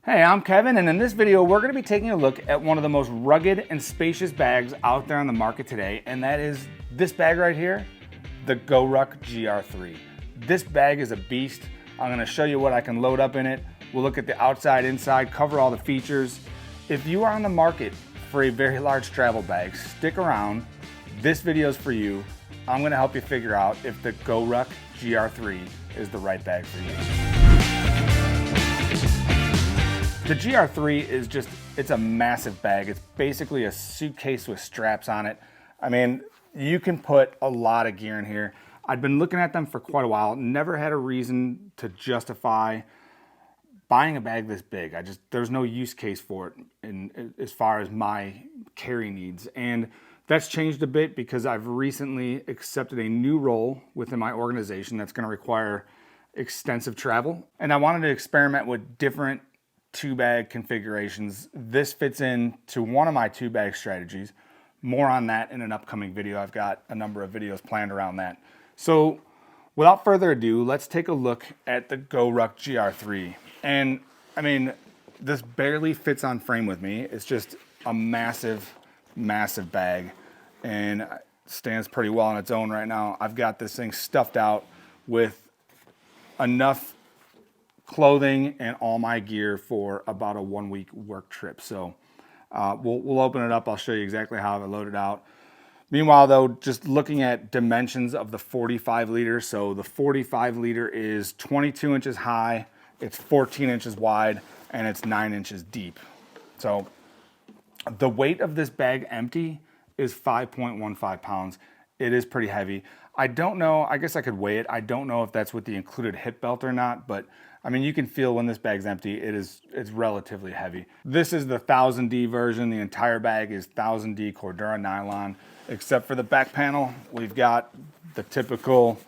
Hey, I'm Kevin, and in this video, we're gonna be taking a look at one of the most rugged and spacious bags out there on the market today, and that is this bag right here, the GORUCK GR3. This bag is a beast. I'm gonna show you what I can load up in it. We'll look at the outside, inside, cover all the features. If you are on the market for a very large travel bag, stick around. This video is for you. I'm gonna help you figure out if the GORUCK GR3 is the right bag for you. The GR3 is it's a massive bag. It's basically a suitcase with straps on it. I mean, you can put a lot of gear in here. I've been looking at them for quite a while, never had a reason to justify buying a bag this big. There's no use case for it as far as my carry needs. And that's changed a bit because I've recently accepted a new role within my organization that's gonna require extensive travel. And I wanted to experiment with different two-bag configurations. This fits into one of my two-bag strategies. More on that in an upcoming video. I've got a number of videos planned around that. So without further ado, let's take a look at the GORUCK GR3. And I mean, this barely fits on frame with me. It's just a massive, massive bag and stands pretty well on its own right now. I've got this thing stuffed out with enough clothing and all my gear for about a 1-week work trip. So we'll open it up. I'll show you exactly how I load it out. Meanwhile though, just looking at dimensions of the 45 liter. So the 45 liter is 22 inches high, it's 14 inches wide, and it's 9 inches deep. So the weight of this bag empty is 5.15 pounds. It is pretty heavy. I don't know, I guess I could weigh it. I don't know if that's with the included hip belt or not, but I mean, you can feel when this bag's empty, it's relatively heavy. This is the 1000D version. The entire bag is 1000D Cordura nylon, except for the back panel. We've got the typical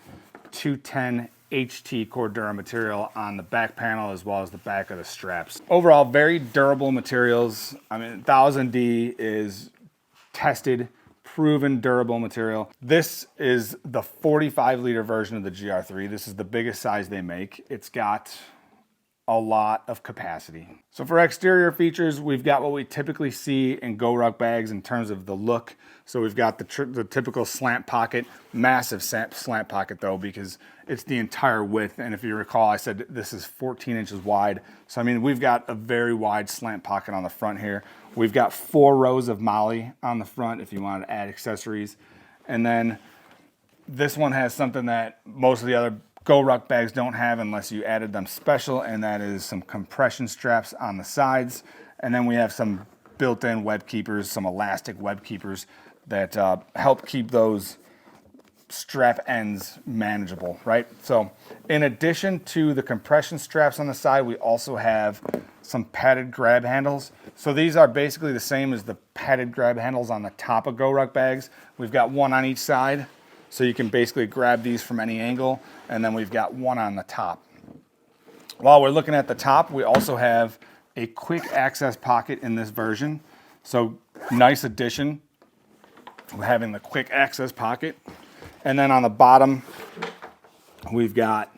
210 HT Cordura material on the back panel as well as the back of the straps. Overall, very durable materials. I mean, 1000D is tested, proven durable material. This is the 45 liter version of the GR3. This is the biggest size they make. It's got a lot of capacity. So for exterior features, we've got what we typically see in GORUCK bags in terms of the look. So we've got the typical slant pocket, massive slant pocket though, because it's the entire width. And if you recall, I said this is 14 inches wide. So I mean, we've got a very wide slant pocket on the front here. We've got 4 rows of MOLLE on the front if you want to add accessories. And then this one has something that most of the other GORUCK bags don't have unless you added them special, and that is some compression straps on the sides. And then we have some built-in web keepers, some elastic web keepers that help keep those strap ends manageable, right? So in addition to the compression straps on the side, we also have some padded grab handles. So these are basically the same as the padded grab handles on the top of GORUCK bags. We've got one on each side, so you can basically grab these from any angle, and then we've got one on the top. While we're looking at the top, we also have a quick access pocket in this version. So nice addition, we're having the quick access pocket. And then on the bottom, we've got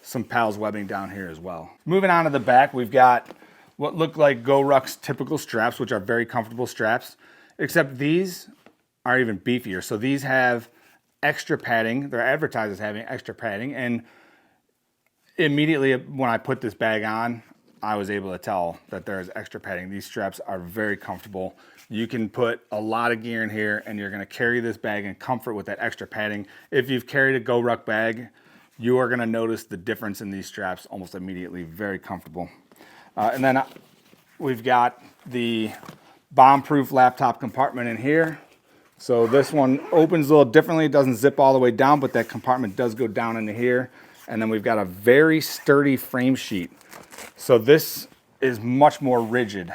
some PALS webbing down here as well. Moving on to the back, we've got what look like GORUCK's typical straps, which are very comfortable straps, except these are even beefier. So these have extra padding. They're advertised as having extra padding. And immediately when I put this bag on, I was able to tell that there's extra padding. These straps are very comfortable. You can put a lot of gear in here and you're gonna carry this bag in comfort with that extra padding. If you've carried a GORUCK bag, you are gonna notice the difference in these straps almost immediately. Very comfortable. And then we've got the bomb-proof laptop compartment in here. So this one opens a little differently. It doesn't zip all the way down, but that compartment does go down into here. And then we've got a very sturdy frame sheet. So this is much more rigid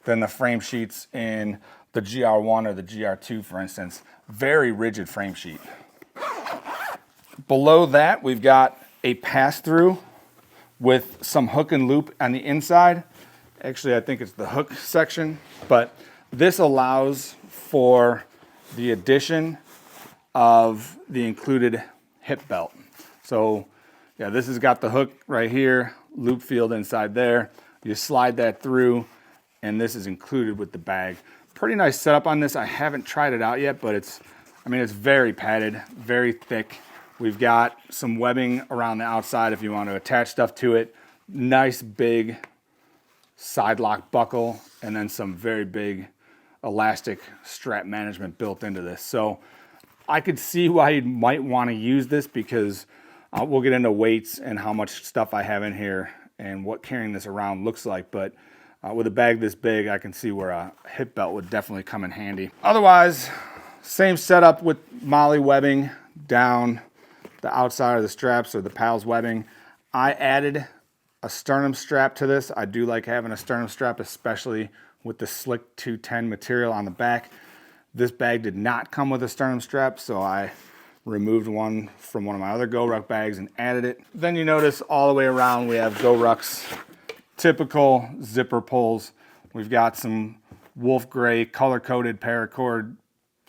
than the frame sheets in the GR1 or the GR2, for instance. Very rigid frame sheet. Below that, we've got a pass-through with some hook and loop on the inside. Actually, I think it's the hook section, but this allows for the addition of the included hip belt. So yeah, this has got the hook right here, loop field inside there. You slide that through, and this is included with the bag. Pretty nice setup on this. I haven't tried it out yet, but it's very padded, very thick. We've got some webbing around the outside if you want to attach stuff to it. Nice big side lock buckle, and then some very big elastic strap management built into this. So I could see why you might want to use this, because we'll get into weights and how much stuff I have in here and what carrying this around looks like. But with a bag this big, I can see where a hip belt would definitely come in handy. Otherwise, same setup with MOLLE webbing down the outside of the straps, or the PALS webbing. I added a sternum strap to this. I do like having a sternum strap, especially with the slick 210 material on the back. This bag did not come with a sternum strap, so I removed one from one of my other GORUCK bags and added it. Then you notice all the way around we have GORUCK's typical zipper pulls. We've got some wolf gray color-coded paracord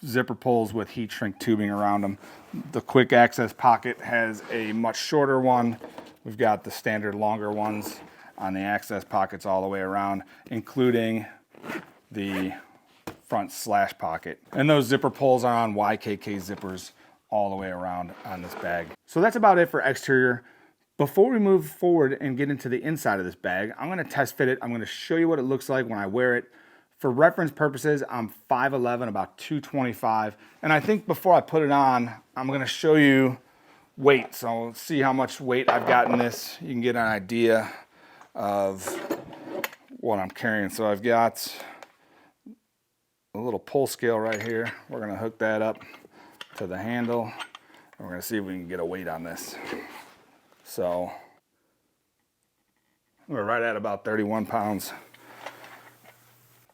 zipper pulls with heat shrink tubing around them. The quick access pocket has a much shorter one. We've got the standard longer ones on the access pockets all the way around, including the front slash pocket. And those zipper pulls are on YKK zippers all the way around on this bag. So that's about it for exterior. Before we move forward and get into the inside of this bag, I'm going to test fit it. I'm going to show you what it looks like when I wear it. For reference purposes, I'm 5'11", about 225. And I think before I put it on, I'm going to show you weight. So let's see how much weight I've got in this. You can get an idea of what I'm carrying. So I've got a little pull scale right here. We're going to hook that up to the handle. And we're going to see if we can get a weight on this. So we're right at about 31 pounds.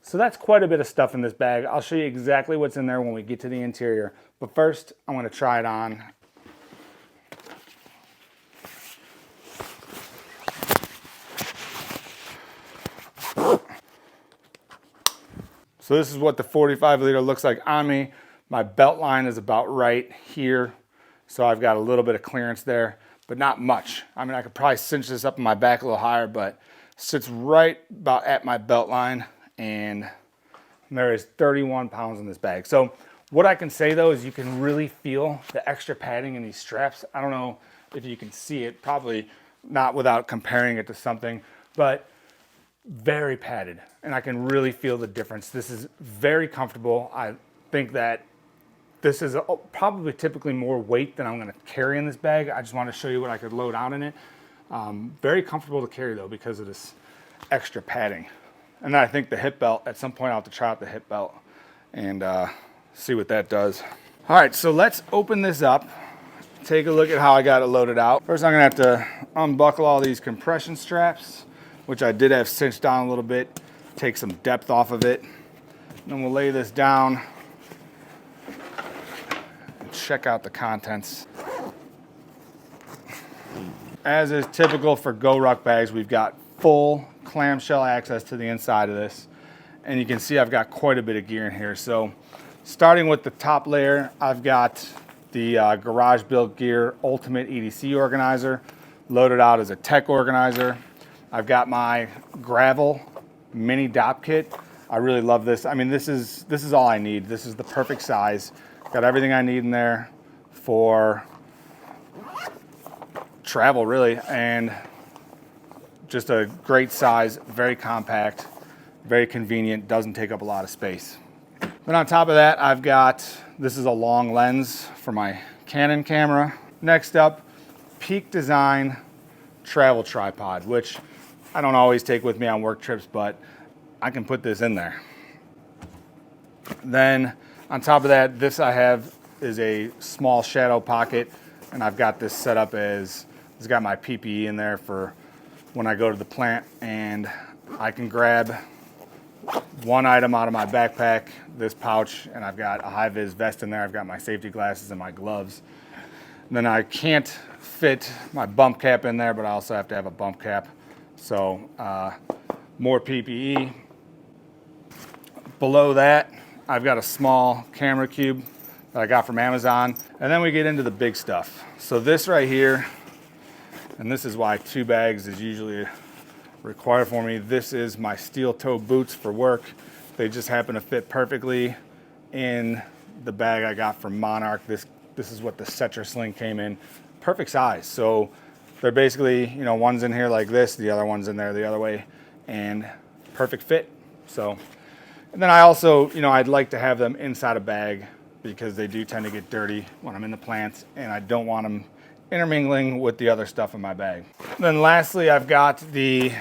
So that's quite a bit of stuff in this bag. I'll show you exactly what's in there when we get to the interior. But first, I'm going to try it on. So this is what the 45 liter looks like on me. My belt line is about right here. So I've got a little bit of clearance there, but not much. I mean, I could probably cinch this up in my back a little higher, but sits right about at my belt line. And there is 31 pounds in this bag. So what I can say though is you can really feel the extra padding in these straps. I don't know if you can see it, probably not without comparing it to something, but very padded. And I can really feel the difference. This is very comfortable. I think that this is probably typically more weight than I'm gonna carry in this bag. I just want to show you what I could load out in it. Very comfortable to carry though because of this extra padding. And then I think the hip belt, at some point I'll have to try out the hip belt and see what that does. All right, so let's open this up. Take a look at how I got it loaded out. First, I'm gonna have to unbuckle all these compression straps, which I did have cinched down a little bit, take some depth off of it. Then we'll lay this down and check out the contents. As is typical for GORUCK bags, we've got full clamshell access to the inside of this. And you can see I've got quite a bit of gear in here. So starting with the top layer, I've got the Garage Built Gear Ultimate EDC organizer, loaded out as a tech organizer. I've got my gravel mini DOP kit. I really love this. I mean, this is all I need. This is the perfect size. Got everything I need in there for travel, really, and just a great size, very compact, very convenient, doesn't take up a lot of space. Then on top of that, I've got, this is a long lens for my Canon camera. Next up, Peak Design travel tripod, which I don't always take with me on work trips, but I can put this in there. Then on top of that, this I have is a small shadow pocket, and I've got this set up as, it's got my PPE in there for when I go to the plant, and I can grab one item out of my backpack, this pouch, and I've got a high-vis vest in there. I've got my safety glasses and my gloves. And then I can't fit my bump cap in there, but I also have to have a bump cap. So more PPE. Below that, I've got a small camera cube that I got from Amazon. And then we get into the big stuff. So this right here, and this is why 2 bags is usually required for me. This is my steel toe boots for work. They just happen to fit perfectly in the bag I got from Monarch. This is what the Setra sling came in. Perfect size. So they're basically, you know, one's in here like this, the other one's in there the other way, and perfect fit. So, and then I also, you know, I'd like to have them inside a bag because they do tend to get dirty when I'm in the plants, and I don't want them intermingling with the other stuff in my bag. And then lastly, I've got the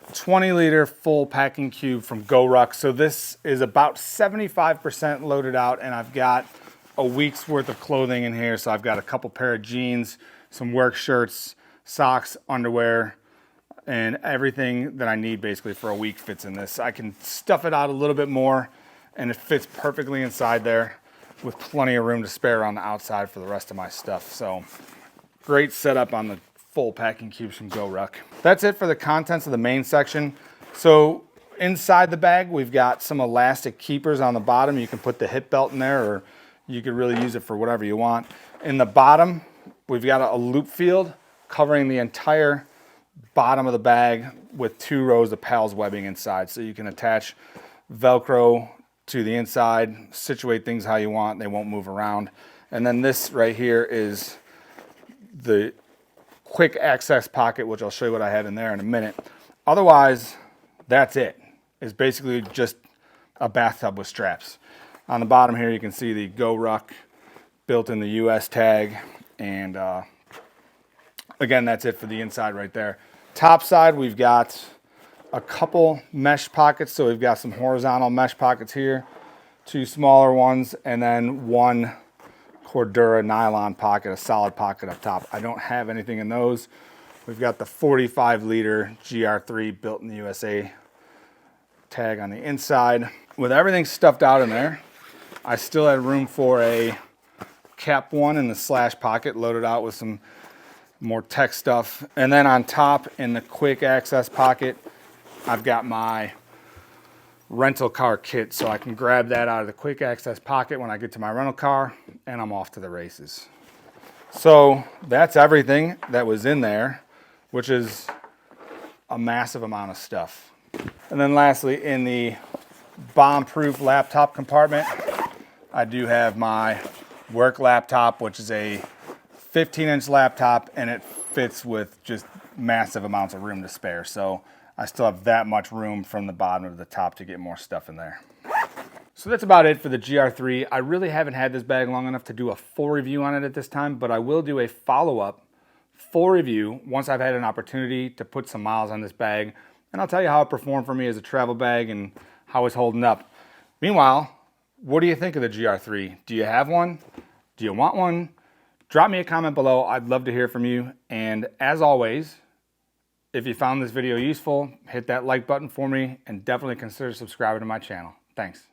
20-liter full packing cube from GORUCK. So this is about 75% loaded out, and I've got a week's worth of clothing in here. So I've got a couple pair of jeans, some work shirts, socks, underwear, and everything that I need basically for a week fits in this. I can stuff it out a little bit more, and it fits perfectly inside there with plenty of room to spare on the outside for the rest of my stuff. So great setup on the full packing cubes from GORUCK. That's it for the contents of the main section. So inside the bag, we've got some elastic keepers on the bottom. You can put the hip belt in there, or you could really use it for whatever you want. In the bottom, we've got a loop field covering the entire bottom of the bag with 2 rows of PALS webbing inside. So you can attach Velcro to the inside, situate things how you want, they won't move around. And then this right here is the quick access pocket, which I'll show you what I have in there in a minute. Otherwise, that's it. It's basically just a bathtub with straps. On the bottom here, you can see the GORUCK built in the US tag. And again, that's it for the inside right there. Top side, we've got a couple mesh pockets. So we've got some horizontal mesh pockets here, 2 smaller ones, and then 1 Cordura nylon pocket, a solid pocket up top. I don't have anything in those. We've got the 45-liter GR3 built in the USA tag on the inside. With everything stuffed out in there, I still had room for a cap one in the slash pocket, loaded out with some more tech stuff. And then on top in the quick access pocket, I've got my rental car kit, so I can grab that out of the quick access pocket when I get to my rental car, and I'm off to the races. So that's everything that was in there, which is a massive amount of stuff. And then lastly, in the bomb-proof laptop compartment, I do have my work laptop, which is a 15-inch laptop, and it fits with just massive amounts of room to spare. So I still have that much room from the bottom to the top to get more stuff in there. So that's about it for the GR3. I really haven't had this bag long enough to do a full review on it at this time, but I will do a follow-up full review once I've had an opportunity to put some miles on this bag, and I'll tell you how it performed for me as a travel bag and how it's holding up. Meanwhile, what do you think of the GR3? Do you have one? Do you want one? Drop me a comment below. I'd love to hear from you. And as always, if you found this video useful, hit that like button for me and definitely consider subscribing to my channel. Thanks.